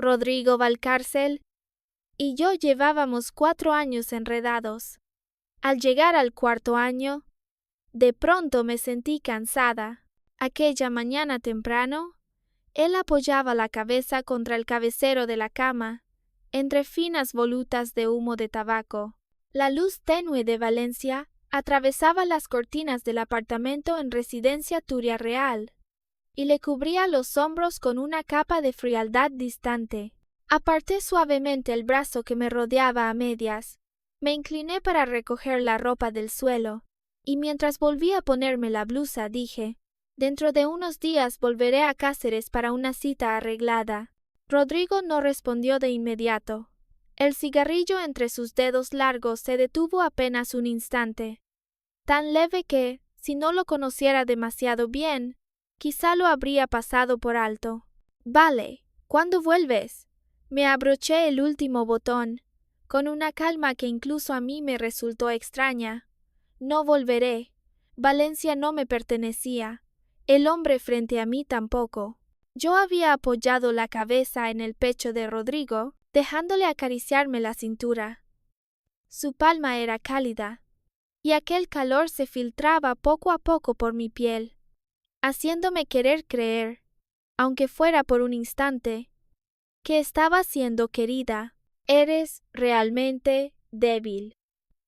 Rodrigo Valcárcel y yo llevábamos 4 años enredados. Al llegar al 4.º año, de pronto me sentí cansada. Aquella mañana temprano, él apoyaba la cabeza contra el cabecero de la cama, entre finas volutas de humo de tabaco. La luz tenue de Valencia atravesaba las cortinas del apartamento en Residencia Turia Real y le cubría los hombros con una capa de frialdad distante. Aparté suavemente el brazo que me rodeaba a medias, me incliné para recoger la ropa del suelo, y mientras volvía a ponerme la blusa dije: «Dentro de unos días volveré a Cáceres para una cita arreglada». Rodrigo no respondió de inmediato. El cigarrillo entre sus dedos largos se detuvo apenas un instante, tan leve que, si no lo conociera demasiado bien, quizá lo habría pasado por alto. «Vale, ¿cuándo vuelves?» Me abroché el último botón, con una calma que incluso a mí me resultó extraña. «No volveré. Valencia no me pertenecía. El hombre frente a mí tampoco». Yo había apoyado la cabeza en el pecho de Rodrigo, dejándole acariciarme la cintura. Su palma era cálida, y aquel calor se filtraba poco a poco por mi piel, haciéndome querer creer, aunque fuera por un instante, que estaba siendo querida. «Eres realmente débil».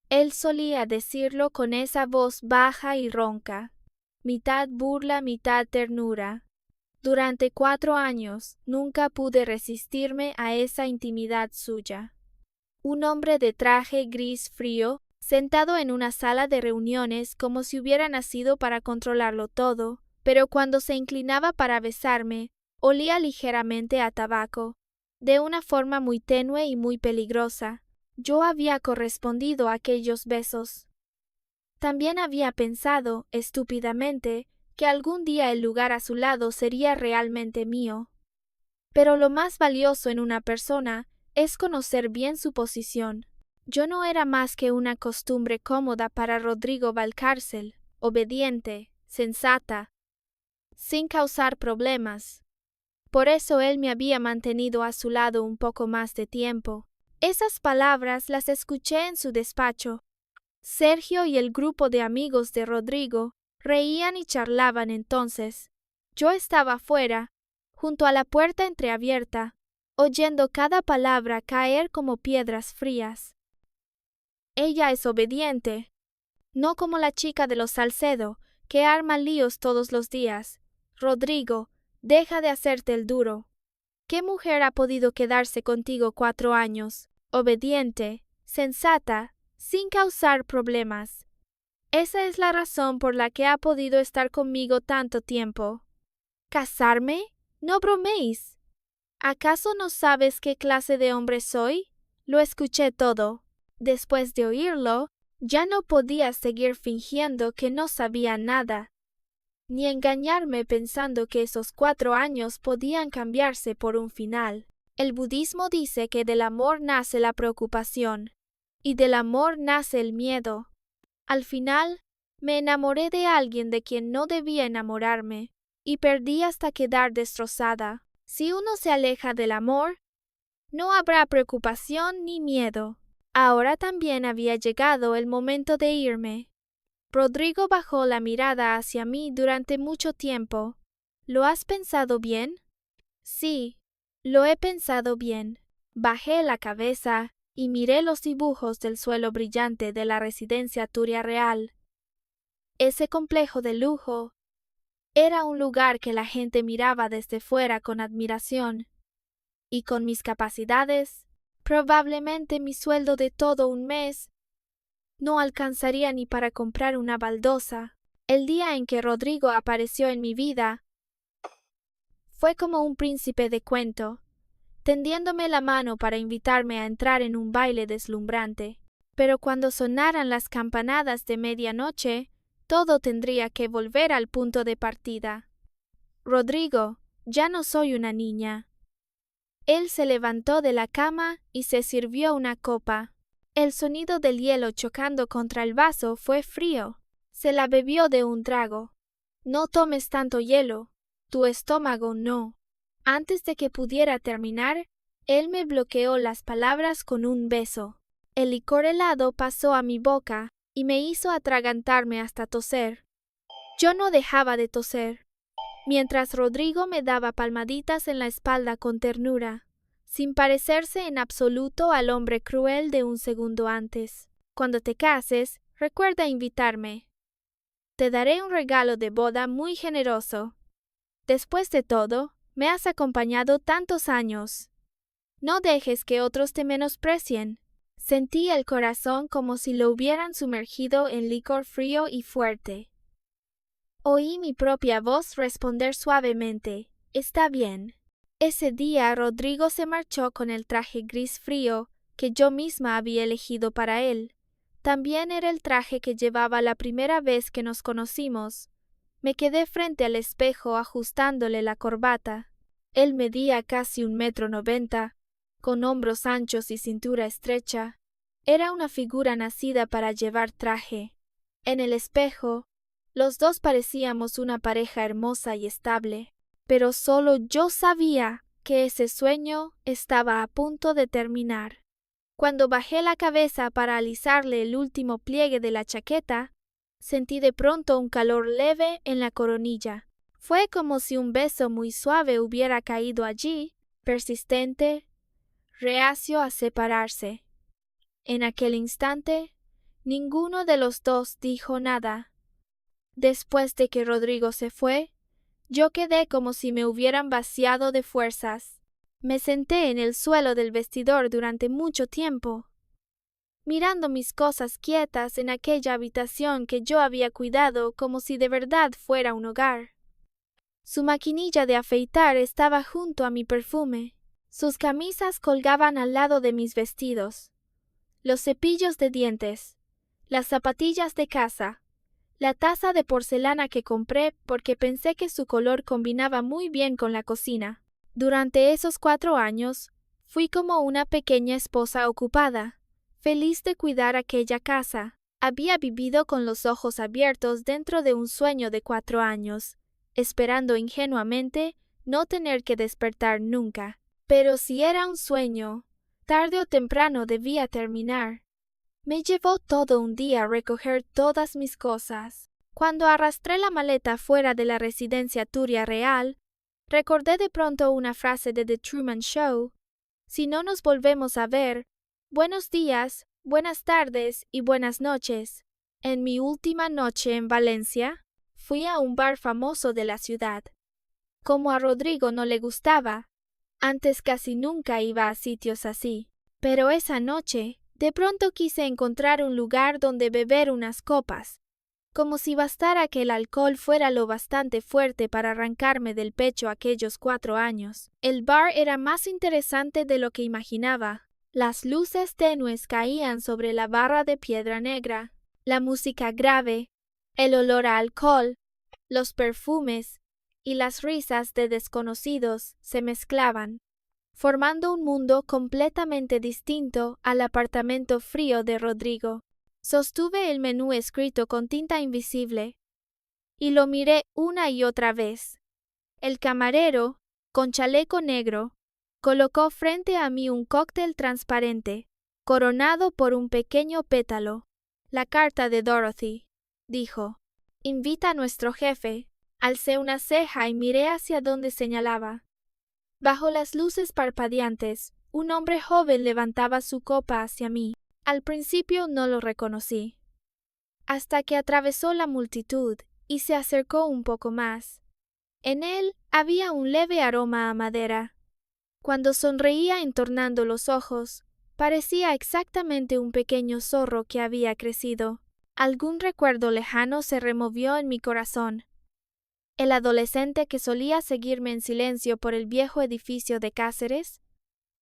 Él solía decirlo con esa voz baja y ronca, mitad burla, mitad ternura. Durante 4 años nunca pude resistirme a esa intimidad suya. Un hombre de traje gris frío, sentado en una sala de reuniones como si hubiera nacido para controlarlo todo, pero cuando se inclinaba para besarme, olía ligeramente a tabaco, de una forma muy tenue y muy peligrosa. Yo había correspondido a aquellos besos. También había pensado, estúpidamente, que algún día el lugar a su lado sería realmente mío. Pero lo más valioso en una persona es conocer bien su posición. Yo no era más que una costumbre cómoda para Rodrigo Valcárcel, obediente, sensata, sin causar problemas. Por eso él me había mantenido a su lado un poco más de tiempo. Esas palabras las escuché en su despacho. Sergio y el grupo de amigos de Rodrigo reían y charlaban entonces. Yo estaba fuera, junto a la puerta entreabierta, oyendo cada palabra caer como piedras frías. Ella es obediente, no como la chica de los Salcedo, que arma líos todos los días. Rodrigo, deja de hacerte el duro. ¿Qué mujer ha podido quedarse contigo 4 años, obediente, sensata, sin causar problemas? Esa es la razón por la que ha podido estar conmigo tanto tiempo. ¿Casarme? No broméis. ¿Acaso no sabes qué clase de hombre soy? Lo escuché todo. Después de oírlo, ya no podía seguir fingiendo que no sabía nada, ni engañarme pensando que esos 4 años podían cambiarse por un final. El budismo dice que del amor nace la preocupación, y del amor nace el miedo. Al final, me enamoré de alguien de quien no debía enamorarme, y perdí hasta quedar destrozada. Si uno se aleja del amor, no habrá preocupación ni miedo. Ahora también había llegado el momento de irme. Rodrigo bajó la mirada hacia mí durante mucho tiempo. ¿Lo has pensado bien? Sí, lo he pensado bien. Bajé la cabeza y miré los dibujos del suelo brillante de la Residencia Turia Real. Ese complejo de lujo era un lugar que la gente miraba desde fuera con admiración, y con mis capacidades, probablemente mi sueldo de todo un mes no alcanzaría ni para comprar una baldosa. El día en que Rodrigo apareció en mi vida fue como un príncipe de cuento, tendiéndome la mano para invitarme a entrar en un baile deslumbrante. Pero cuando sonaran las campanadas de medianoche, todo tendría que volver al punto de partida. Rodrigo, ya no soy una niña. Él se levantó de la cama y se sirvió una copa. El sonido del hielo chocando contra el vaso fue frío. Se la bebió de un trago. «No tomes tanto hielo. Tu estómago no». Antes de que pudiera terminar, Él me bloqueó las palabras con un beso. El licor helado pasó a mi boca y me hizo atragantarme hasta toser. Yo no dejaba de toser, mientras Rodrigo me daba palmaditas en la espalda con ternura, sin parecerse en absoluto al hombre cruel de un segundo antes. Cuando te cases, recuerda invitarme. Te daré un regalo de boda muy generoso. Después de todo, me has acompañado tantos años. No dejes que otros te menosprecien. Sentí el corazón como si lo hubieran sumergido en licor frío y fuerte. Oí mi propia voz responder suavemente, «Está bien». Ese día Rodrigo se marchó con el traje gris frío que yo misma había elegido para él. También era el traje que llevaba la primera vez que nos conocimos. Me quedé frente al espejo ajustándole la corbata. Él medía casi 1,90 m, con hombros anchos y cintura estrecha. Era una figura nacida para llevar traje. En el espejo, los dos parecíamos una pareja hermosa y estable, pero solo yo sabía que ese sueño estaba a punto de terminar. Cuando bajé la cabeza para alisarle el último pliegue de la chaqueta, sentí de pronto un calor leve en la coronilla. Fue como si un beso muy suave hubiera caído allí, persistente, reacio a separarse. En aquel instante, ninguno de los dos dijo nada. Después de que Rodrigo se fue, yo quedé como si me hubieran vaciado de fuerzas. Me senté en el suelo del vestidor durante mucho tiempo, mirando mis cosas quietas en aquella habitación que yo había cuidado como si de verdad fuera un hogar. Su maquinilla de afeitar estaba junto a mi perfume. Sus camisas colgaban al lado de mis vestidos. Los cepillos de dientes, las zapatillas de casa, la taza de porcelana que compré porque pensé que su color combinaba muy bien con la cocina. Durante esos 4 años, fui como una pequeña esposa ocupada, feliz de cuidar aquella casa. Había vivido con los ojos abiertos dentro de un sueño de 4 años, esperando ingenuamente no tener que despertar nunca. Pero si era un sueño, tarde o temprano debía terminar. Me llevó todo un día recoger todas mis cosas. Cuando arrastré la maleta fuera de la residencia Turia Real, recordé de pronto una frase de The Truman Show. Si no nos volvemos a ver, buenos días, buenas tardes y buenas noches. En mi última noche en Valencia, fui a un bar famoso de la ciudad. Como a Rodrigo no le gustaba, antes casi nunca iba a sitios así. Pero esa noche, de pronto quise encontrar un lugar donde beber unas copas, como si bastara que el alcohol fuera lo bastante fuerte para arrancarme del pecho aquellos 4 años. El bar era más interesante de lo que imaginaba. Las luces tenues caían sobre la barra de piedra negra, la música grave, el olor a alcohol, los perfumes y las risas de desconocidos se mezclaban, formando un mundo completamente distinto al apartamento frío de Rodrigo. Sostuve el menú escrito con tinta invisible y lo miré una y otra vez. El camarero, con chaleco negro, colocó frente a mí un cóctel transparente, coronado por un pequeño pétalo. La carta de Dorothy, dijo. Invita a nuestro jefe. Alcé una ceja y miré hacia donde señalaba. Bajo las luces parpadeantes, un hombre joven levantaba su copa hacia mí. Al principio no lo reconocí, hasta que atravesó la multitud y se acercó un poco más. En él había un leve aroma a madera. Cuando sonreía entornando los ojos, parecía exactamente un pequeño zorro que había crecido. Algún recuerdo lejano se removió en mi corazón. El adolescente que solía seguirme en silencio por el viejo edificio de Cáceres,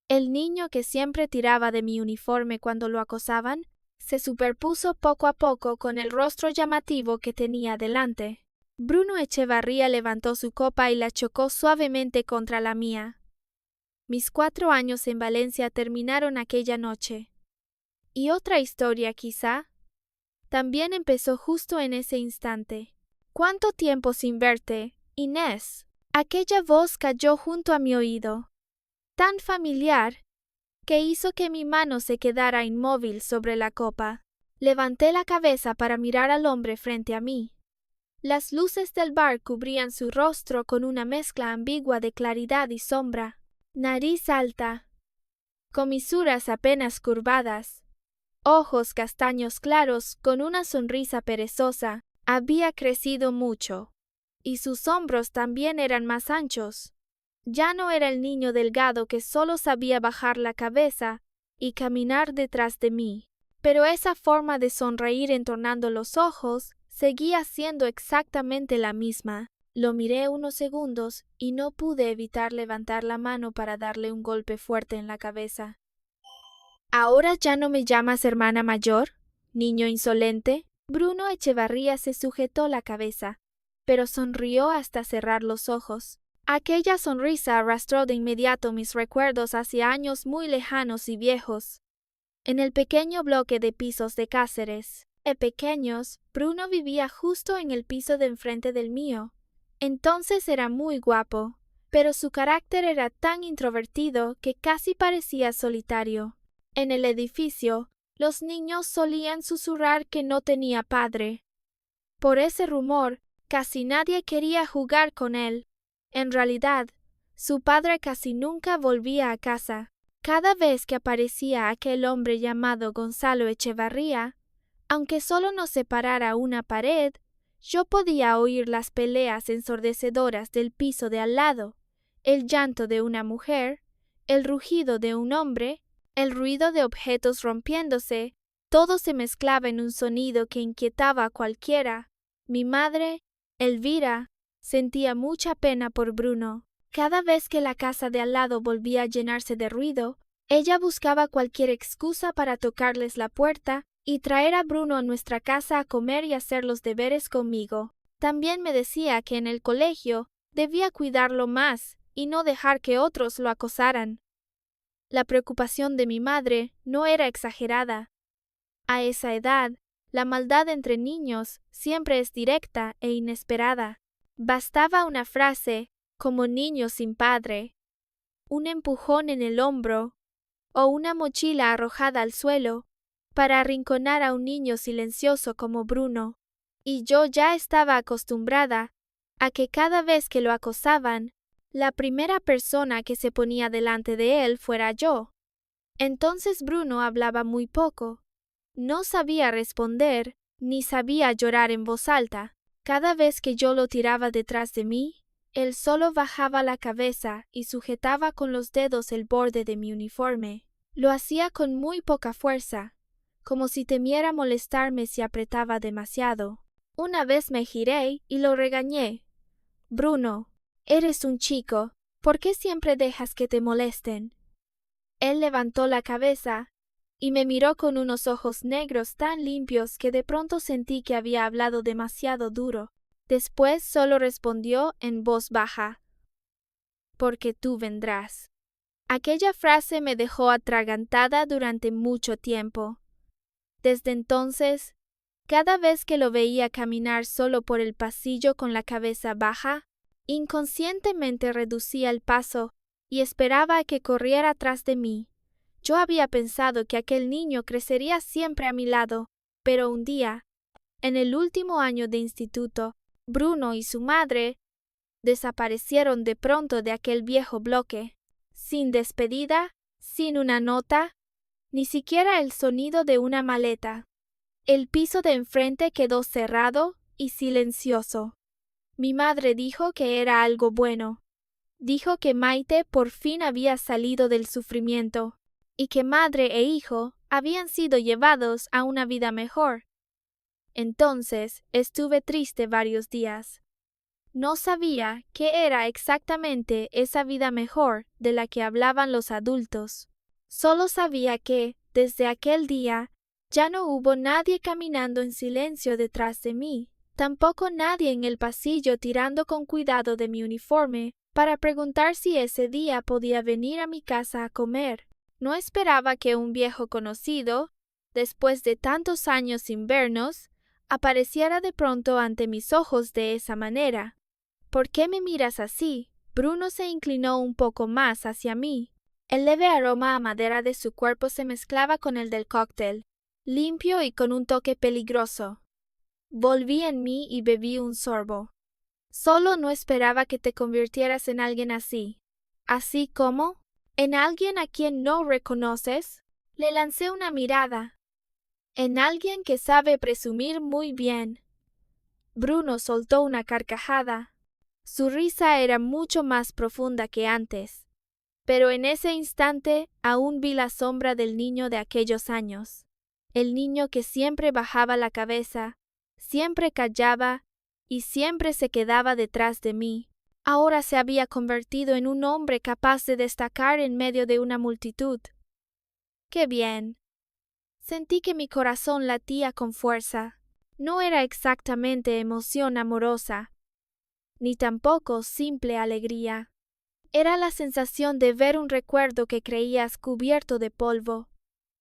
el niño que siempre tiraba de mi uniforme cuando lo acosaban, se superpuso poco a poco con el rostro llamativo que tenía delante. Bruno Echevarría levantó su copa y la chocó suavemente contra la mía. Mis 4 años en Valencia terminaron aquella noche. Y otra historia, quizá, también empezó justo en ese instante. ¿Cuánto tiempo sin verte, Inés? Aquella voz cayó junto a mi oído. tan familiar, que hizo que mi mano se quedara inmóvil sobre la copa. Levanté la cabeza para mirar al hombre frente a mí. Las luces del bar cubrían su rostro con una mezcla ambigua de claridad y sombra. Nariz alta, comisuras apenas curvadas, ojos castaños claros con una sonrisa perezosa. Había crecido mucho, y sus hombros también eran más anchos. Ya no era el niño delgado que solo sabía bajar la cabeza y caminar detrás de mí. Pero esa forma de sonreír entornando los ojos seguía siendo exactamente la misma. Lo miré unos segundos y no pude evitar levantar la mano para darle un golpe fuerte en la cabeza. ¿Ahora ya no me llamas hermana mayor, niño insolente? Bruno Echevarría se sujetó la cabeza, pero sonrió hasta cerrar los ojos. Aquella sonrisa arrastró de inmediato mis recuerdos hacia años muy lejanos y viejos. En el pequeño bloque de pisos de Cáceres, pequeños, Bruno vivía justo en el piso de enfrente del mío. Entonces era muy guapo, pero su carácter era tan introvertido que casi parecía solitario. En el edificio, los niños solían susurrar que no tenía padre. Por ese rumor, casi nadie quería jugar con él. En realidad, su padre casi nunca volvía a casa. Cada vez que aparecía aquel hombre llamado Gonzalo Echevarría, aunque solo nos separara una pared, yo podía oír las peleas ensordecedoras del piso de al lado, el llanto de una mujer, el rugido de un hombre, el ruido de objetos rompiéndose. Todo se mezclaba en un sonido que inquietaba a cualquiera. Mi madre, Elvira, sentía mucha pena por Bruno. Cada vez que la casa de al lado volvía a llenarse de ruido, ella buscaba cualquier excusa para tocarles la puerta y traer a Bruno a nuestra casa a comer y hacer los deberes conmigo. También me decía que en el colegio debía cuidarlo más y no dejar que otros lo acosaran. La preocupación de mi madre no era exagerada. A esa edad, la maldad entre niños siempre es directa e inesperada. Bastaba una frase, como niño sin padre, un empujón en el hombro o una mochila arrojada al suelo para arrinconar a un niño silencioso como Bruno. Y yo ya estaba acostumbrada a que cada vez que lo acosaban, la primera persona que se ponía delante de él fuera yo. Entonces Bruno hablaba muy poco. No sabía responder, ni sabía llorar en voz alta. Cada vez que yo lo tiraba detrás de mí, él solo bajaba la cabeza y sujetaba con los dedos el borde de mi uniforme. Lo hacía con muy poca fuerza, como si temiera molestarme si apretaba demasiado. Una vez me giré y lo regañé. Bruno, eres un chico, ¿por qué siempre dejas que te molesten? Él levantó la cabeza y me miró con unos ojos negros tan limpios que de pronto sentí que había hablado demasiado duro. Después solo respondió en voz baja: porque tú vendrás. Aquella frase me dejó atragantada durante mucho tiempo. Desde entonces, cada vez que lo veía caminar solo por el pasillo con la cabeza baja, inconscientemente reducía el paso y esperaba a que corriera tras de mí. Yo había pensado que aquel niño crecería siempre a mi lado, pero un día, en el último año de instituto, Bruno y su madre desaparecieron de pronto de aquel viejo bloque, sin despedida, sin una nota, ni siquiera el sonido de una maleta. El piso de enfrente quedó cerrado y silencioso. Mi madre dijo que era algo bueno. Dijo que Maite por fin había salido del sufrimiento y que madre e hijo habían sido llevados a una vida mejor. Entonces estuve triste varios días. No sabía qué era exactamente esa vida mejor de la que hablaban los adultos. Solo sabía que, desde aquel día, ya no hubo nadie caminando en silencio detrás de mí, tampoco nadie en el pasillo tirando con cuidado de mi uniforme para preguntar si ese día podía venir a mi casa a comer. No esperaba que un viejo conocido, después de tantos años sin vernos, apareciera de pronto ante mis ojos de esa manera. ¿Por qué me miras así? Bruno se inclinó un poco más hacia mí. El leve aroma a madera de su cuerpo se mezclaba con el del cóctel, limpio y con un toque peligroso. Volví en mí y bebí un sorbo. Solo no esperaba que te convirtieras en alguien así. ¿Así como? ¿En alguien a quien no reconoces? Le lancé una mirada. En alguien que sabe presumir muy bien. Bruno soltó una carcajada. Su risa era mucho más profunda que antes. Pero en ese instante aún vi la sombra del niño de aquellos años. El niño que siempre bajaba la cabeza, siempre callaba y siempre se quedaba detrás de mí. Ahora se había convertido en un hombre capaz de destacar en medio de una multitud. ¡Qué bien! Sentí que mi corazón latía con fuerza. No era exactamente emoción amorosa, ni tampoco simple alegría. Era la sensación de ver un recuerdo que creías cubierto de polvo,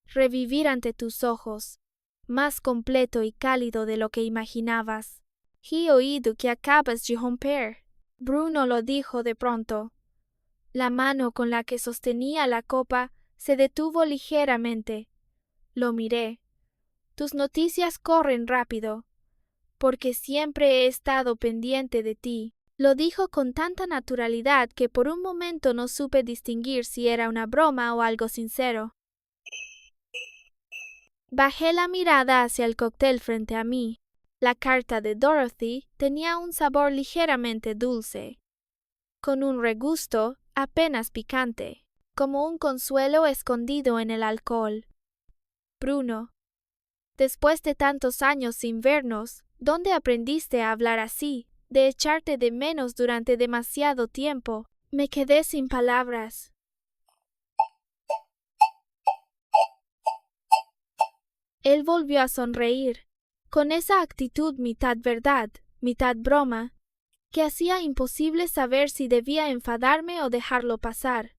revivir ante tus ojos, más completo y cálido de lo que imaginabas. He oído que acabas de romper. Bruno lo dijo de pronto. La mano con la que sostenía la copa se detuvo ligeramente. Lo miré. Tus noticias corren rápido, porque siempre he estado pendiente de ti. Lo dijo con tanta naturalidad que por un momento no supe distinguir si era una broma o algo sincero. Bajé la mirada hacia el cóctel frente a mí. La carta de Dorothy tenía un sabor ligeramente dulce, con un regusto apenas picante, como un consuelo escondido en el alcohol. Bruno, después de tantos años sin vernos, ¿dónde aprendiste a hablar así? De echarte de menos durante demasiado tiempo. Me quedé sin palabras. Él volvió a sonreír, con esa actitud mitad verdad, mitad broma, que hacía imposible saber si debía enfadarme o dejarlo pasar.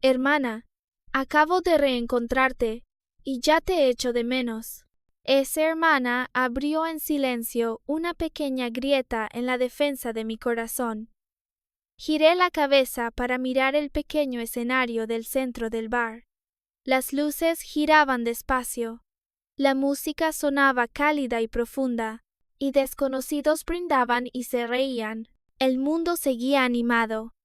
Hermana, acabo de reencontrarte, y ya te echo de menos. Esa hermana abrió en silencio una pequeña grieta en la defensa de mi corazón. Giré la cabeza para mirar el pequeño escenario del centro del bar. Las luces giraban despacio. La música sonaba cálida y profunda, y desconocidos brindaban y se reían. El mundo seguía animado,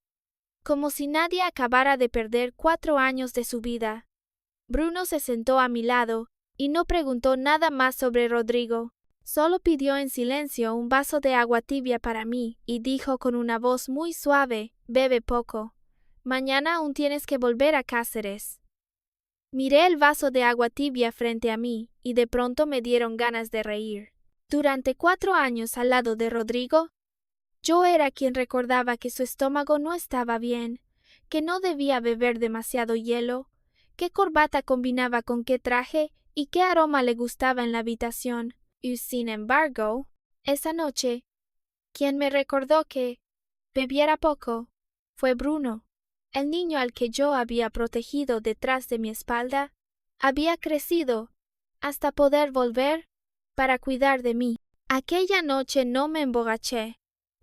como si nadie acabara de perder 4 años de su vida. Bruno se sentó a mi lado y no preguntó nada más sobre Rodrigo. Solo pidió en silencio un vaso de agua tibia para mí y dijo con una voz muy suave: «Bebe poco. Mañana aún tienes que volver a Cáceres». Miré el vaso de agua tibia frente a mí y de pronto me dieron ganas de reír. Durante 4 años al lado de Rodrigo, yo era quien recordaba que su estómago no estaba bien, que no debía beber demasiado hielo, qué corbata combinaba con qué traje y qué aroma le gustaba en la habitación. Y sin embargo, esa noche, quien me recordó que bebiera poco fue Bruno. El niño al que yo había protegido detrás de mi espalda había crecido hasta poder volver para cuidar de mí. Aquella noche no me emborraché.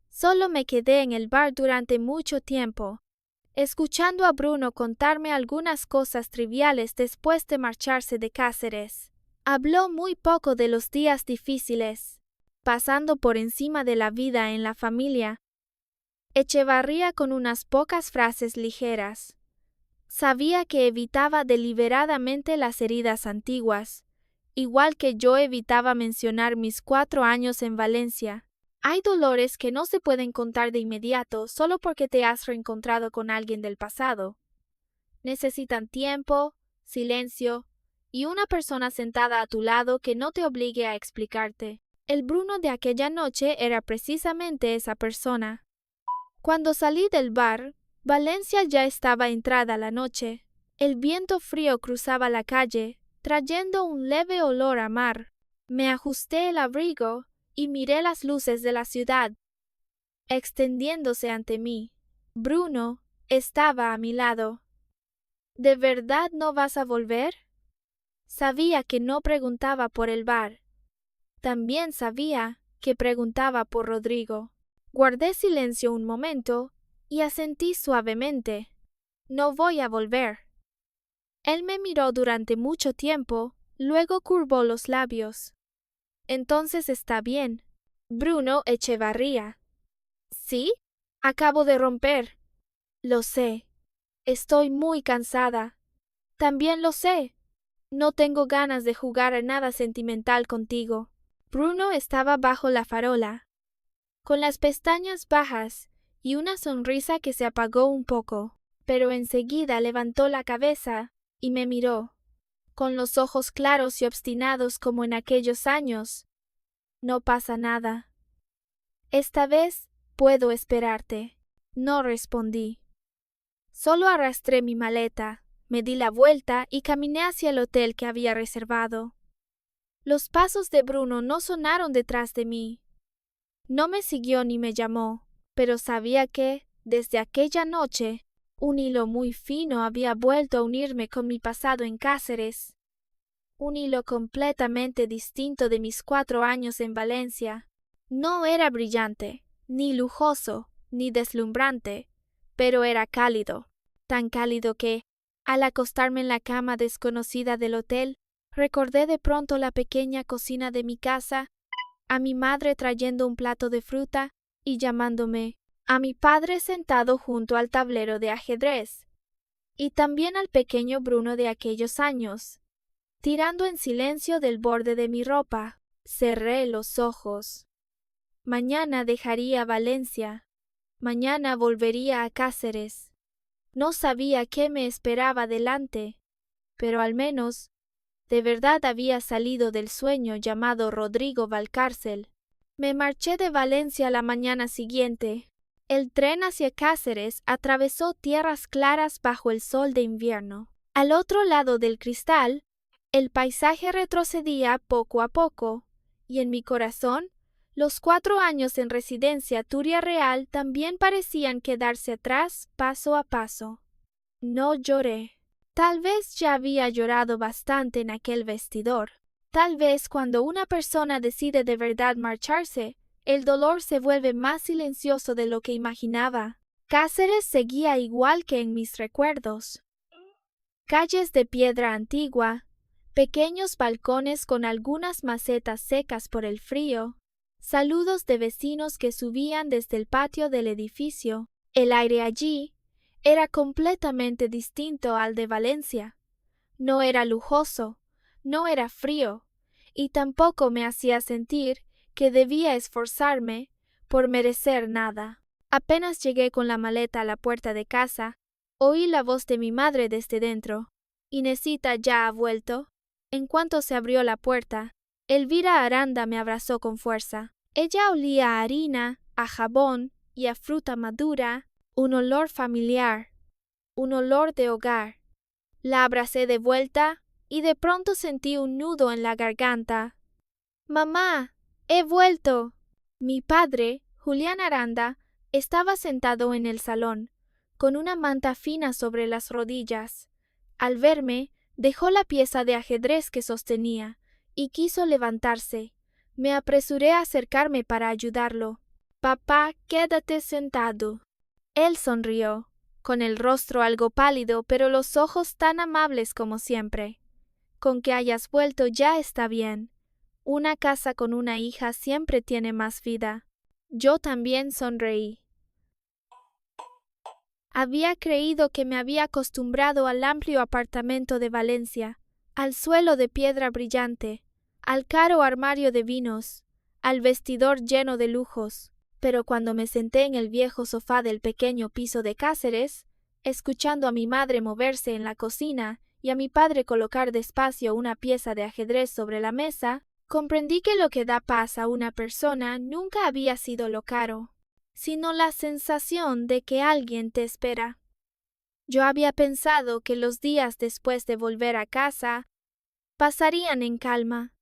Solo me quedé en el bar durante mucho tiempo, escuchando a Bruno contarme algunas cosas triviales después de marcharse de Cáceres. Habló muy poco de los días difíciles, pasando por encima de la vida en la familia. Echevarría con unas pocas frases ligeras. Sabía que evitaba deliberadamente las heridas antiguas, igual que yo evitaba mencionar mis 4 años en Valencia. Hay dolores que no se pueden contar de inmediato solo porque te has reencontrado con alguien del pasado. Necesitan tiempo, silencio y una persona sentada a tu lado que no te obligue a explicarte. El Bruno de aquella noche era precisamente esa persona. Cuando salí del bar, Valencia ya estaba entrada la noche. El viento frío cruzaba la calle, trayendo un leve olor a mar. Me ajusté el abrigo y miré las luces de la ciudad extendiéndose ante mí. Bruno estaba a mi lado. ¿De verdad no vas a volver? Sabía que no preguntaba por el bar. También sabía que preguntaba por Rodrigo. Guardé silencio un momento y asentí suavemente. No voy a volver. Él me miró durante mucho tiempo, luego curvó los labios. Entonces está bien. Bruno Echevarría. ¿Sí? Acabo de romper. Lo sé. Estoy muy cansada. También lo sé. No tengo ganas de jugar a nada sentimental contigo. Bruno estaba bajo la farola, con las pestañas bajas y una sonrisa que se apagó un poco, pero enseguida levantó la cabeza y me miró, con los ojos claros y obstinados como en aquellos años. No pasa nada. Esta vez puedo esperarte. No respondí. Solo arrastré mi maleta, me di la vuelta y caminé hacia el hotel que había reservado. Los pasos de Bruno no sonaron detrás de mí. No me siguió ni me llamó, pero sabía que, desde aquella noche, un hilo muy fino había vuelto a unirme con mi pasado en Cáceres. Un hilo completamente distinto de mis 4 años en Valencia. No era brillante, ni lujoso, ni deslumbrante, pero era cálido, tan cálido que, al acostarme en la cama desconocida del hotel, recordé de pronto la pequeña cocina de mi casa, a mi madre trayendo un plato de fruta y llamándome, a mi padre sentado junto al tablero de ajedrez, y también al pequeño Bruno de aquellos años, tirando en silencio del borde de mi ropa. Cerré los ojos. Mañana dejaría Valencia. Mañana volvería a Cáceres. No sabía qué me esperaba delante, pero al menos de verdad había salido del sueño llamado Rodrigo Valcárcel. Me marché de Valencia la mañana siguiente. El tren hacia Cáceres atravesó tierras claras bajo el sol de invierno. Al otro lado del cristal, el paisaje retrocedía poco a poco, y en mi corazón, los 4 años en residencia Turia Real también parecían quedarse atrás paso a paso. No lloré. Tal vez ya había llorado bastante en aquel vestidor. Tal vez cuando una persona decide de verdad marcharse, el dolor se vuelve más silencioso de lo que imaginaba. Cáceres seguía igual que en mis recuerdos. Calles de piedra antigua, pequeños balcones con algunas macetas secas por el frío, saludos de vecinos que subían desde el patio del edificio. El aire allí era completamente distinto al de Valencia. No era lujoso, no era frío, y tampoco me hacía sentir que debía esforzarme por merecer nada. Apenas llegué con la maleta a la puerta de casa, oí la voz de mi madre desde dentro. Inesita ya ha vuelto. En cuanto se abrió la puerta, Elvira Aranda me abrazó con fuerza. Ella olía a harina, a jabón y a fruta madura, un olor familiar, un olor de hogar. La abracé de vuelta y de pronto sentí un nudo en la garganta. «Mamá, he vuelto». Mi padre, Julián Aranda, estaba sentado en el salón, con una manta fina sobre las rodillas. Al verme, dejó la pieza de ajedrez que sostenía y quiso levantarse. Me apresuré a acercarme para ayudarlo. «Papá, quédate sentado». Él sonrió, con el rostro algo pálido, pero los ojos tan amables como siempre. «Con que hayas vuelto ya está bien. Una casa con una hija siempre tiene más vida». Yo también sonreí. Había creído que me había acostumbrado al amplio apartamento de Valencia, al suelo de piedra brillante, al caro armario de vinos, al vestidor lleno de lujos, pero cuando me senté en el viejo sofá del pequeño piso de Cáceres, escuchando a mi madre moverse en la cocina y a mi padre colocar despacio una pieza de ajedrez sobre la mesa, comprendí que lo que da paz a una persona nunca había sido lo caro, sino la sensación de que alguien te espera. Yo había pensado que los días después de volver a casa pasarían en calma,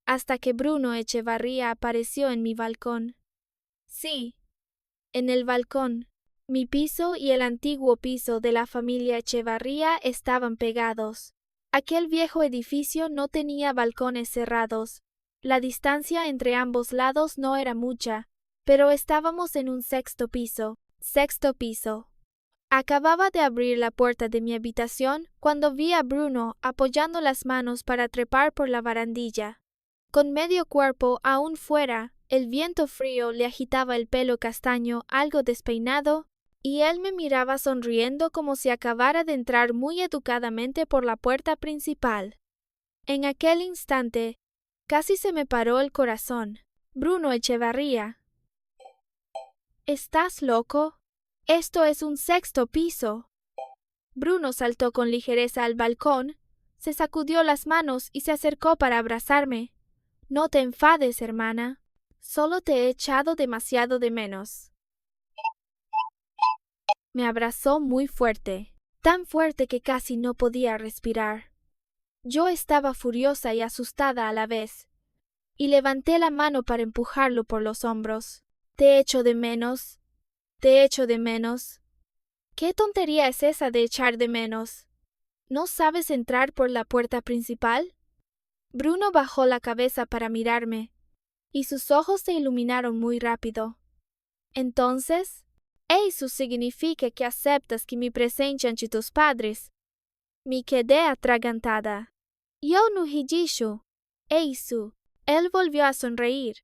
hasta que Bruno Echevarría apareció en mi balcón. Sí, en el balcón. Mi piso y el antiguo piso de la familia Echevarría estaban pegados. Aquel viejo edificio no tenía balcones cerrados. La distancia entre ambos lados no era mucha, pero estábamos en un sexto piso. Acababa de abrir la puerta de mi habitación cuando vi a Bruno apoyando las manos para trepar por la barandilla. Con medio cuerpo aún fuera, el viento frío le agitaba el pelo castaño algo despeinado, y él me miraba sonriendo como si acabara de entrar muy educadamente por la puerta principal. En aquel instante, casi se me paró el corazón. Bruno Echevarría. ¿Estás loco? Esto es un 6º piso. Bruno saltó con ligereza al balcón, se sacudió las manos y se acercó para abrazarme. No te enfades, hermana. Solo te he echado demasiado de menos. Me abrazó muy fuerte, tan fuerte que casi no podía respirar. Yo estaba furiosa y asustada a la vez, y levanté la mano para empujarlo por los hombros. Te echo de menos. Te echo de menos. ¿Qué tontería es esa de echar de menos? ¿No sabes entrar por la puerta principal? Bruno bajó la cabeza para mirarme, y sus ojos se iluminaron muy rápido. Entonces, eso significa que aceptas que me presencia ante tus padres. Me quedé atragantada. Yo no hijishu. Eso. Él volvió a sonreír,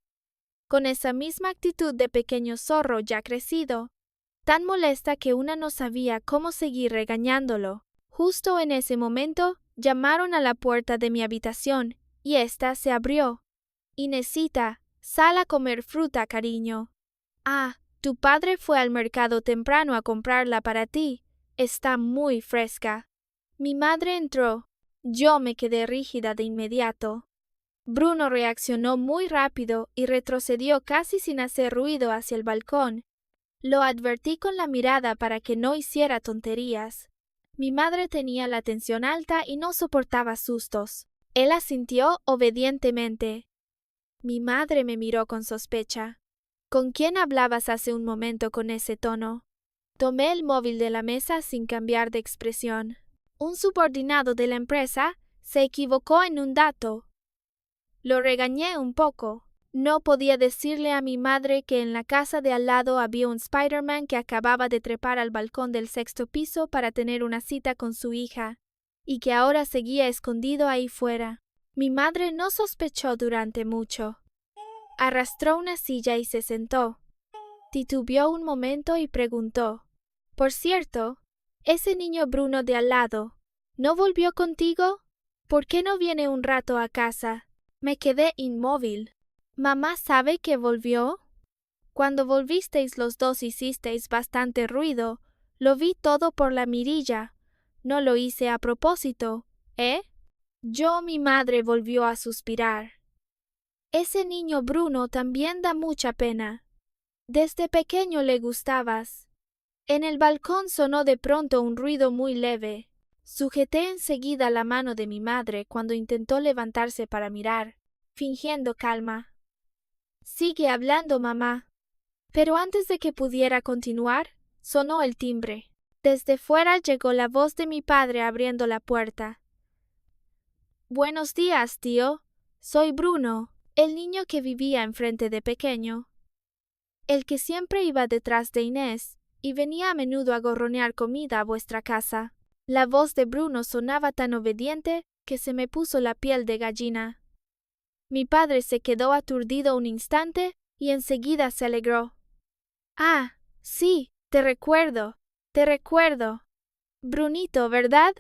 con esa misma actitud de pequeño zorro ya crecido, tan molesta que una no sabía cómo seguir regañándolo. Justo en ese momento, llamaron a la puerta de mi habitación, y ésta se abrió. Inesita, sal a comer fruta, cariño. Ah, tu padre fue al mercado temprano a comprarla para ti. Está muy fresca. Mi madre entró. Yo me quedé rígida de inmediato. Bruno reaccionó muy rápido y retrocedió casi sin hacer ruido hacia el balcón. Lo advertí con la mirada para que no hiciera tonterías. Mi madre tenía la tensión alta y no soportaba sustos. Él asintió obedientemente. Mi madre me miró con sospecha. ¿Con quién hablabas hace un momento con ese tono? Tomé el móvil de la mesa sin cambiar de expresión. Un subordinado de la empresa se equivocó en un dato. Lo regañé un poco. No podía decirle a mi madre que en la casa de al lado había un Spider-Man que acababa de trepar al balcón del 6º piso para tener una cita con su hija, y que ahora seguía escondido ahí fuera. Mi madre no sospechó durante mucho. Arrastró una silla y se sentó. Titubeó un momento y preguntó: Por cierto, ese niño Bruno de al lado, ¿no volvió contigo? ¿Por qué no viene un rato a casa? Me quedé inmóvil. ¿Mamá sabe que volvió? Cuando volvisteis los dos hicisteis bastante ruido. Lo vi todo por la mirilla. No lo hice a propósito, ¿eh? Mi madre volvió a suspirar. Ese niño Bruno también da mucha pena. Desde pequeño le gustabas. En el balcón sonó de pronto un ruido muy leve. Sujeté enseguida la mano de mi madre cuando intentó levantarse para mirar, fingiendo calma. Sigue hablando, mamá. Pero antes de que pudiera continuar, sonó el timbre. Desde fuera llegó la voz de mi padre abriendo la puerta. Buenos días, tío. Soy Bruno, el niño que vivía enfrente de pequeño. El que siempre iba detrás de Inés y venía a menudo a gorronear comida a vuestra casa. La voz de Bruno sonaba tan obediente que se me puso la piel de gallina. Mi padre se quedó aturdido un instante y enseguida se alegró. Ah, sí, te recuerdo. Brunito, ¿verdad?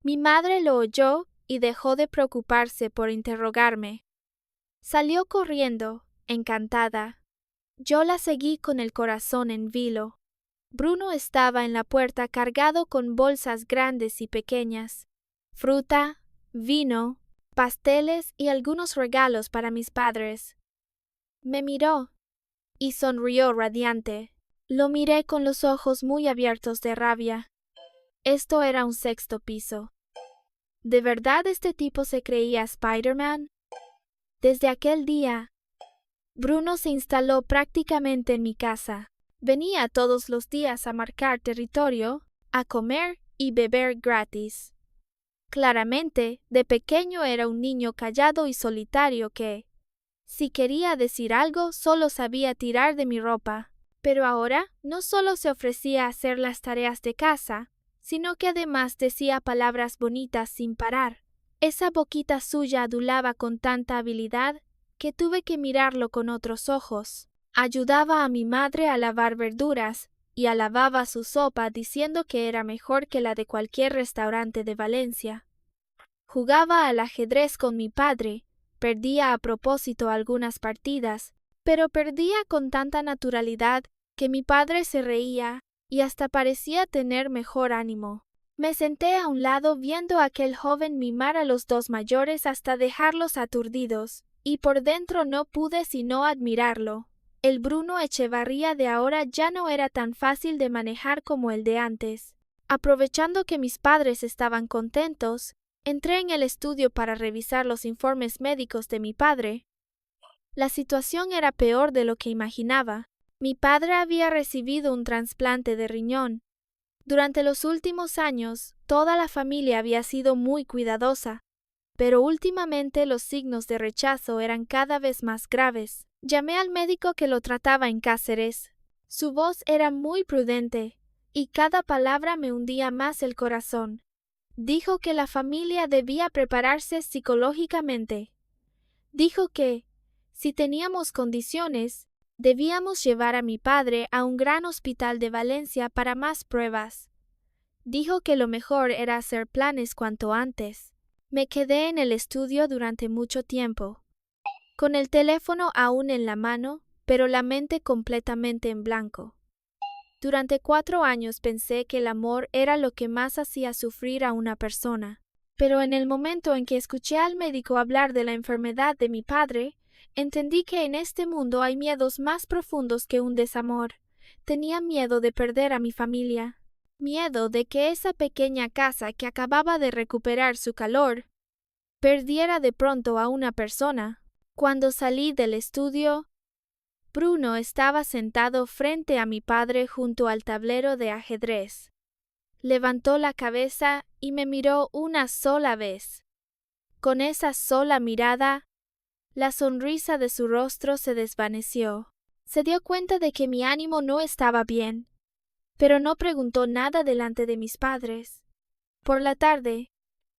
Mi madre lo oyó y dejó de preocuparse por interrogarme. Salió corriendo, encantada. Yo la seguí con el corazón en vilo. Bruno estaba en la puerta cargado con bolsas grandes y pequeñas, fruta, vino, pasteles y algunos regalos para mis padres. Me miró y sonrió radiante. Lo miré con los ojos muy abiertos de rabia. Esto era un 6º piso. ¿De verdad este tipo se creía Spider-Man? Desde aquel día, Bruno se instaló prácticamente en mi casa. Venía todos los días a marcar territorio, a comer y beber gratis. Claramente, de pequeño era un niño callado y solitario que, si quería decir algo, solo sabía tirar de mi ropa. Pero ahora no solo se ofrecía a hacer las tareas de casa, sino que además decía palabras bonitas sin parar. Esa boquita suya adulaba con tanta habilidad que tuve que mirarlo con otros ojos. Ayudaba a mi madre a lavar verduras y alababa su sopa diciendo que era mejor que la de cualquier restaurante de Valencia. Jugaba al ajedrez con mi padre, perdía a propósito algunas partidas, pero perdía con tanta naturalidad que mi padre se reía y hasta parecía tener mejor ánimo. Me senté a un lado viendo a aquel joven mimar a los dos mayores hasta dejarlos aturdidos, y por dentro no pude sino admirarlo. El Bruno Echevarría de ahora ya no era tan fácil de manejar como el de antes. Aprovechando que mis padres estaban contentos, entré en el estudio para revisar los informes médicos de mi padre. La situación era peor de lo que imaginaba. Mi padre había recibido un trasplante de riñón. Durante los últimos años, toda la familia había sido muy cuidadosa, pero últimamente los signos de rechazo eran cada vez más graves. Llamé al médico que lo trataba en Cáceres. Su voz era muy prudente, y cada palabra me hundía más el corazón. Dijo que la familia debía prepararse psicológicamente. Dijo que, si teníamos condiciones, debíamos llevar a mi padre a un gran hospital de Valencia para más pruebas. Dijo que lo mejor era hacer planes cuanto antes. Me quedé en el estudio durante mucho tiempo, con el teléfono aún en la mano, pero la mente completamente en blanco. Durante 4 años pensé que el amor era lo que más hacía sufrir a una persona, pero en el momento en que escuché al médico hablar de la enfermedad de mi padre, entendí que en este mundo hay miedos más profundos que un desamor. Tenía miedo de perder a mi familia, miedo de que esa pequeña casa que acababa de recuperar su calor, perdiera de pronto a una persona. Cuando salí del estudio, Bruno estaba sentado frente a mi padre junto al tablero de ajedrez. Levantó la cabeza y me miró una sola vez. Con esa sola mirada, la sonrisa de su rostro se desvaneció. Se dio cuenta de que mi ánimo no estaba bien, pero no preguntó nada delante de mis padres. Por la tarde,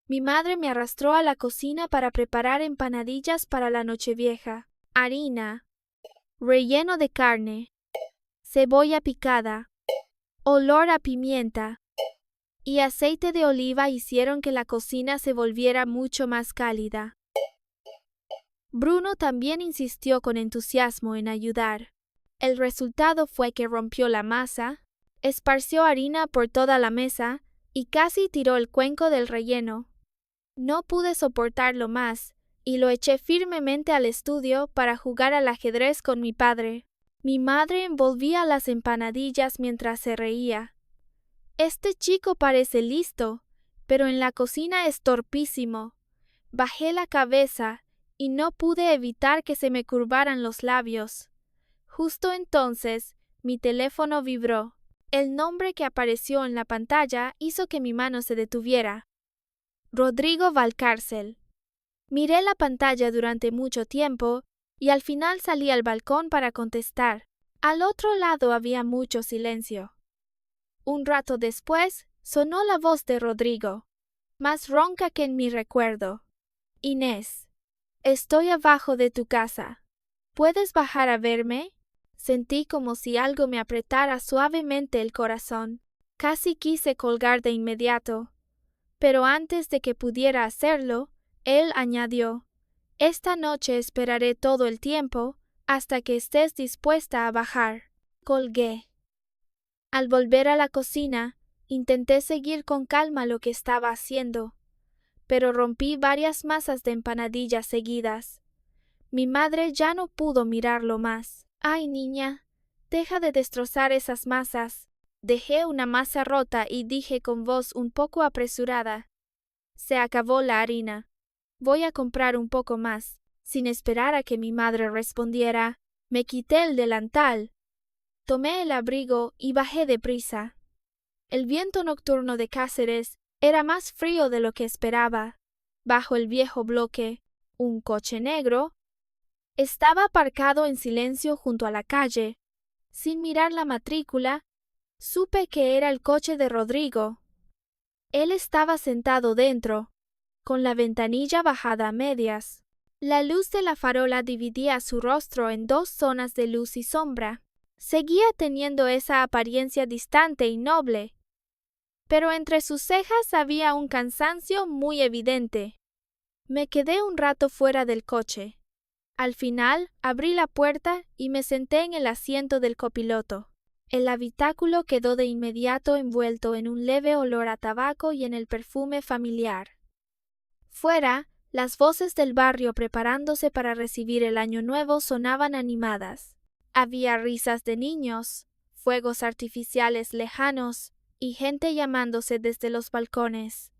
mi madre me arrastró a la cocina para preparar empanadillas para la Nochevieja. Harina, relleno de carne, cebolla picada, olor a pimienta y aceite de oliva hicieron que la cocina se volviera mucho más cálida. Bruno también insistió con entusiasmo en ayudar. El resultado fue que rompió la masa, esparció harina por toda la mesa y casi tiró el cuenco del relleno. No pude soportarlo más y lo eché firmemente al estudio para jugar al ajedrez con mi padre. Mi madre envolvía las empanadillas mientras se reía. Este chico parece listo, pero en la cocina es torpísimo. Bajé la cabeza y no pude evitar que se me curvaran los labios. Justo entonces, mi teléfono vibró. El nombre que apareció en la pantalla hizo que mi mano se detuviera. Rodrigo Valcárcel. Miré la pantalla durante mucho tiempo y al final salí al balcón para contestar. Al otro lado había mucho silencio. Un rato después, sonó la voz de Rodrigo, más ronca que en mi recuerdo. Inés, estoy abajo de tu casa. ¿Puedes bajar a verme? Sentí como si algo me apretara suavemente el corazón. Casi quise colgar de inmediato, pero antes de que pudiera hacerlo, él añadió: «Esta noche esperaré todo el tiempo hasta que estés dispuesta a bajar». Colgué. Al volver a la cocina, intenté seguir con calma lo que estaba haciendo, pero rompí varias masas de empanadillas seguidas. Mi madre ya no pudo mirarlo más. «Ay, niña, deja de destrozar esas masas». Dejé una masa rota y dije con voz un poco apresurada: «Se acabó la harina. Voy a comprar un poco más». Sin esperar a que mi madre respondiera, me quité el delantal, tomé el abrigo y bajé deprisa. El viento nocturno de Cáceres era más frío de lo que esperaba. Bajo el viejo bloque, un coche negro estaba aparcado en silencio junto a la calle. Sin mirar la matrícula, supe que era el coche de Rodrigo. Él estaba sentado dentro, con la ventanilla bajada a medias. La luz de la farola dividía su rostro en dos zonas de luz y sombra. Seguía teniendo esa apariencia distante y noble, pero entre sus cejas había un cansancio muy evidente. Me quedé un rato fuera del coche. Al final, abrí la puerta y me senté en el asiento del copiloto. El habitáculo quedó de inmediato envuelto en un leve olor a tabaco y en el perfume familiar. Fuera, las voces del barrio preparándose para recibir el año nuevo sonaban animadas. Había risas de niños, fuegos artificiales lejanos y gente llamándose desde los balcones.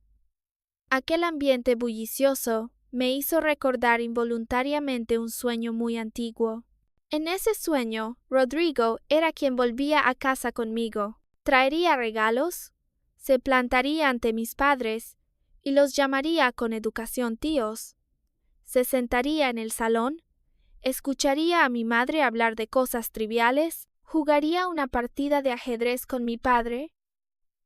Aquel ambiente bullicioso me hizo recordar involuntariamente un sueño muy antiguo. En ese sueño, Rodrigo era quien volvía a casa conmigo. Traería regalos, se plantaría ante mis padres y los llamaría con educación tíos. Se sentaría en el salón, escucharía a mi madre hablar de cosas triviales, jugaría una partida de ajedrez con mi padre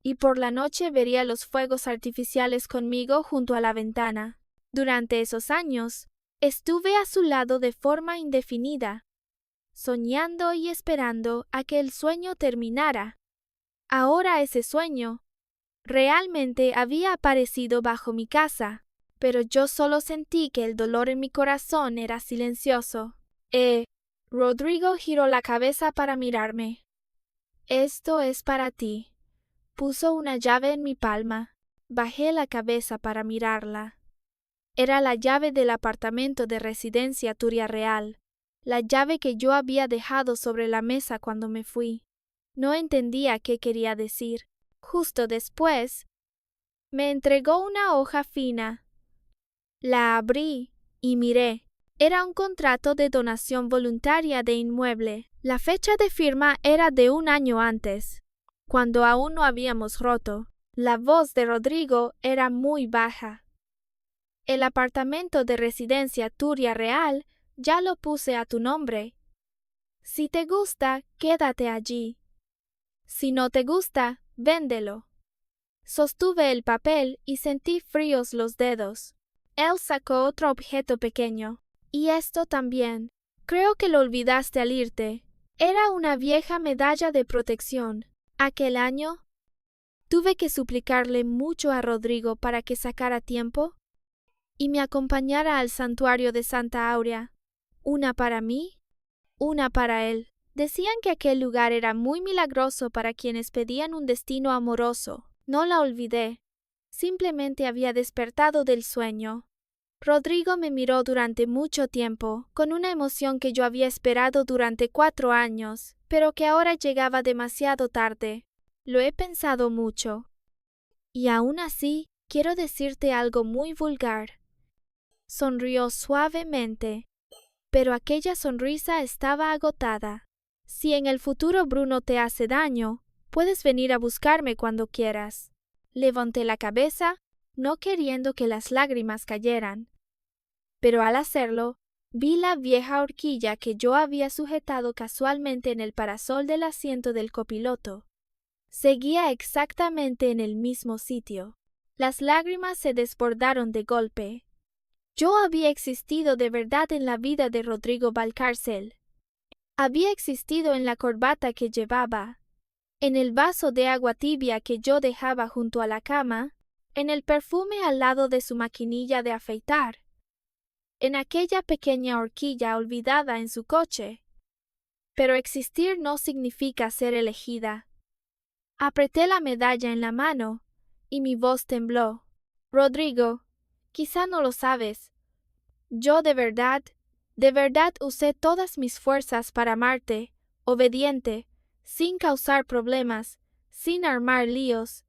y por la noche vería los fuegos artificiales conmigo junto a la ventana. Durante esos años, estuve a su lado de forma indefinida, soñando y esperando a que el sueño terminara. Ahora ese sueño realmente había aparecido bajo mi casa, pero yo solo sentí que el dolor en mi corazón era silencioso. Rodrigo giró la cabeza para mirarme. Esto es para ti. Puso una llave en mi palma. Bajé la cabeza para mirarla. Era la llave del apartamento de residencia Turrialreal, la llave que yo había dejado sobre la mesa cuando me fui. No entendía qué quería decir. Justo después, me entregó una hoja fina. La abrí y miré. Era un contrato de donación voluntaria de inmueble. La fecha de firma era de un año antes, cuando aún no habíamos roto. La voz de Rodrigo era muy baja. El apartamento de residencia Turrialreal ya lo puse a tu nombre. Si te gusta, quédate allí. Si no te gusta, véndelo. Sostuve el papel y sentí fríos los dedos. Él sacó otro objeto pequeño. Y esto también. Creo que lo olvidaste al irte. Era una vieja medalla de protección. Aquel año, tuve que suplicarle mucho a Rodrigo para que sacara tiempo y me acompañara al santuario de Santa Áurea. Una para mí, una para él. Decían que aquel lugar era muy milagroso para quienes pedían un destino amoroso. No la olvidé. Simplemente había despertado del sueño. Rodrigo me miró durante mucho tiempo, con una emoción que yo había esperado durante 4 años, pero que ahora llegaba demasiado tarde. Lo he pensado mucho. Y aún así, quiero decirte algo muy vulgar. Sonrió suavemente, pero aquella sonrisa estaba agotada. Si en el futuro Bruno te hace daño, puedes venir a buscarme cuando quieras. Levanté la cabeza, no queriendo que las lágrimas cayeran. Pero al hacerlo, vi la vieja horquilla que yo había sujetado casualmente en el parasol del asiento del copiloto. Seguía exactamente en el mismo sitio. Las lágrimas se desbordaron de golpe. Yo había existido de verdad en la vida de Rodrigo Valcárcel. Había existido en la corbata que llevaba, en el vaso de agua tibia que yo dejaba junto a la cama, en el perfume al lado de su maquinilla de afeitar, en aquella pequeña horquilla olvidada en su coche. Pero existir no significa ser elegida. Apreté la medalla en la mano y mi voz tembló. Rodrigo, quizá no lo sabes. Yo de verdad usé todas mis fuerzas para amarte, obediente, sin causar problemas, sin armar líos.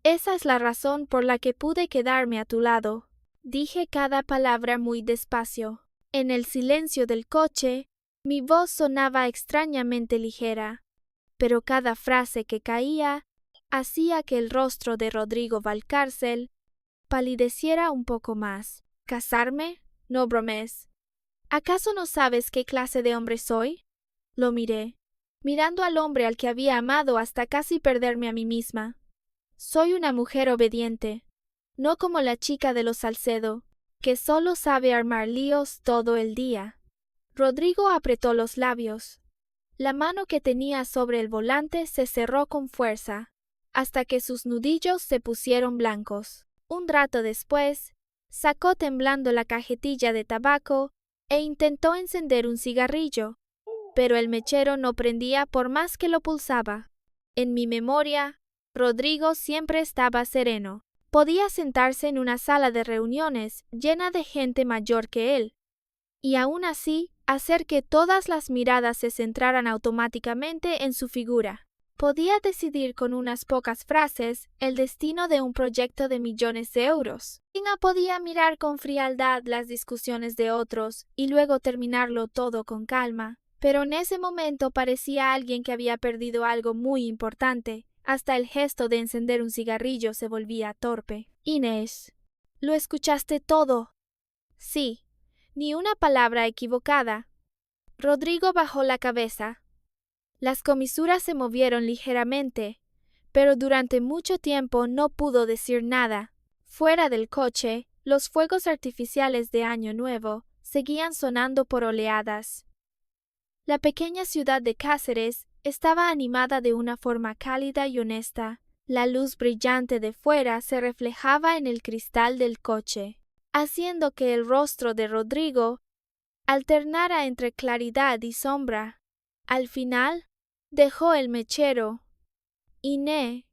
Esa es la razón por la que pude quedarme a tu lado. Dije cada palabra muy despacio. En el silencio del coche, mi voz sonaba extrañamente ligera, pero cada frase que caía hacía que el rostro de Rodrigo Valcárcel palideciera un poco más. ¿Casarme? No bromes. ¿Acaso no sabes qué clase de hombre soy? Lo miré. mirando al hombre al que había amado hasta casi perderme a mí misma. Soy una mujer obediente, no como la chica de los Salcedo, que solo sabe armar líos todo el día. Rodrigo apretó los labios. La mano que tenía sobre el volante se cerró con fuerza, hasta que sus nudillos se pusieron blancos. Un rato después, sacó temblando la cajetilla de tabaco e intentó encender un cigarrillo, pero el mechero no prendía por más que lo pulsaba. En mi memoria, Rodrigo siempre estaba sereno. Podía sentarse en una sala de reuniones llena de gente mayor que él, y aún así hacer que todas las miradas se centraran automáticamente en su figura. Podía decidir con unas pocas frases el destino de un proyecto de millones de euros. Tina podía mirar con frialdad las discusiones de otros y luego terminarlo todo con calma, pero en ese momento parecía alguien que había perdido algo muy importante. Hasta el gesto de encender un cigarrillo se volvía torpe. Inés, ¿lo escuchaste todo? Sí. Ni una palabra equivocada. Rodrigo bajó la cabeza. Las comisuras se movieron ligeramente, pero durante mucho tiempo no pudo decir nada. Fuera del coche, los fuegos artificiales de Año Nuevo seguían sonando por oleadas. La pequeña ciudad de Cáceres estaba animada de una forma cálida y honesta. La luz brillante de fuera se reflejaba en el cristal del coche, haciendo que el rostro de Rodrigo alternara entre claridad y sombra. Al final, dejó el mechero. Inés,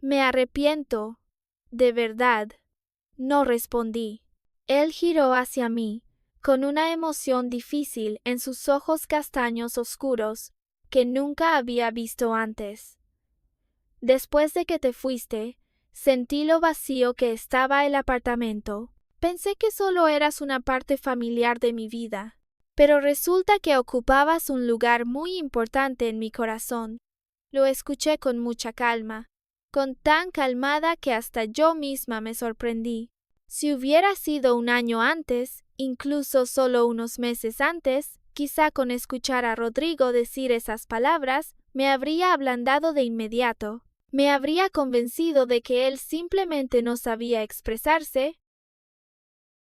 me arrepiento, de verdad. No respondí. Él giró hacia mí, con una emoción difícil en sus ojos castaños oscuros, que nunca había visto antes. Después de que te fuiste, sentí lo vacío que estaba el apartamento. Pensé que solo eras una parte familiar de mi vida, pero resulta que ocupabas un lugar muy importante en mi corazón. Lo escuché con mucha calma, con tan calmada que hasta yo misma me sorprendí. Si hubiera sido un año antes, incluso solo unos meses antes, quizá con escuchar a Rodrigo decir esas palabras, me habría ablandado de inmediato. Me habría convencido de que él simplemente no sabía expresarse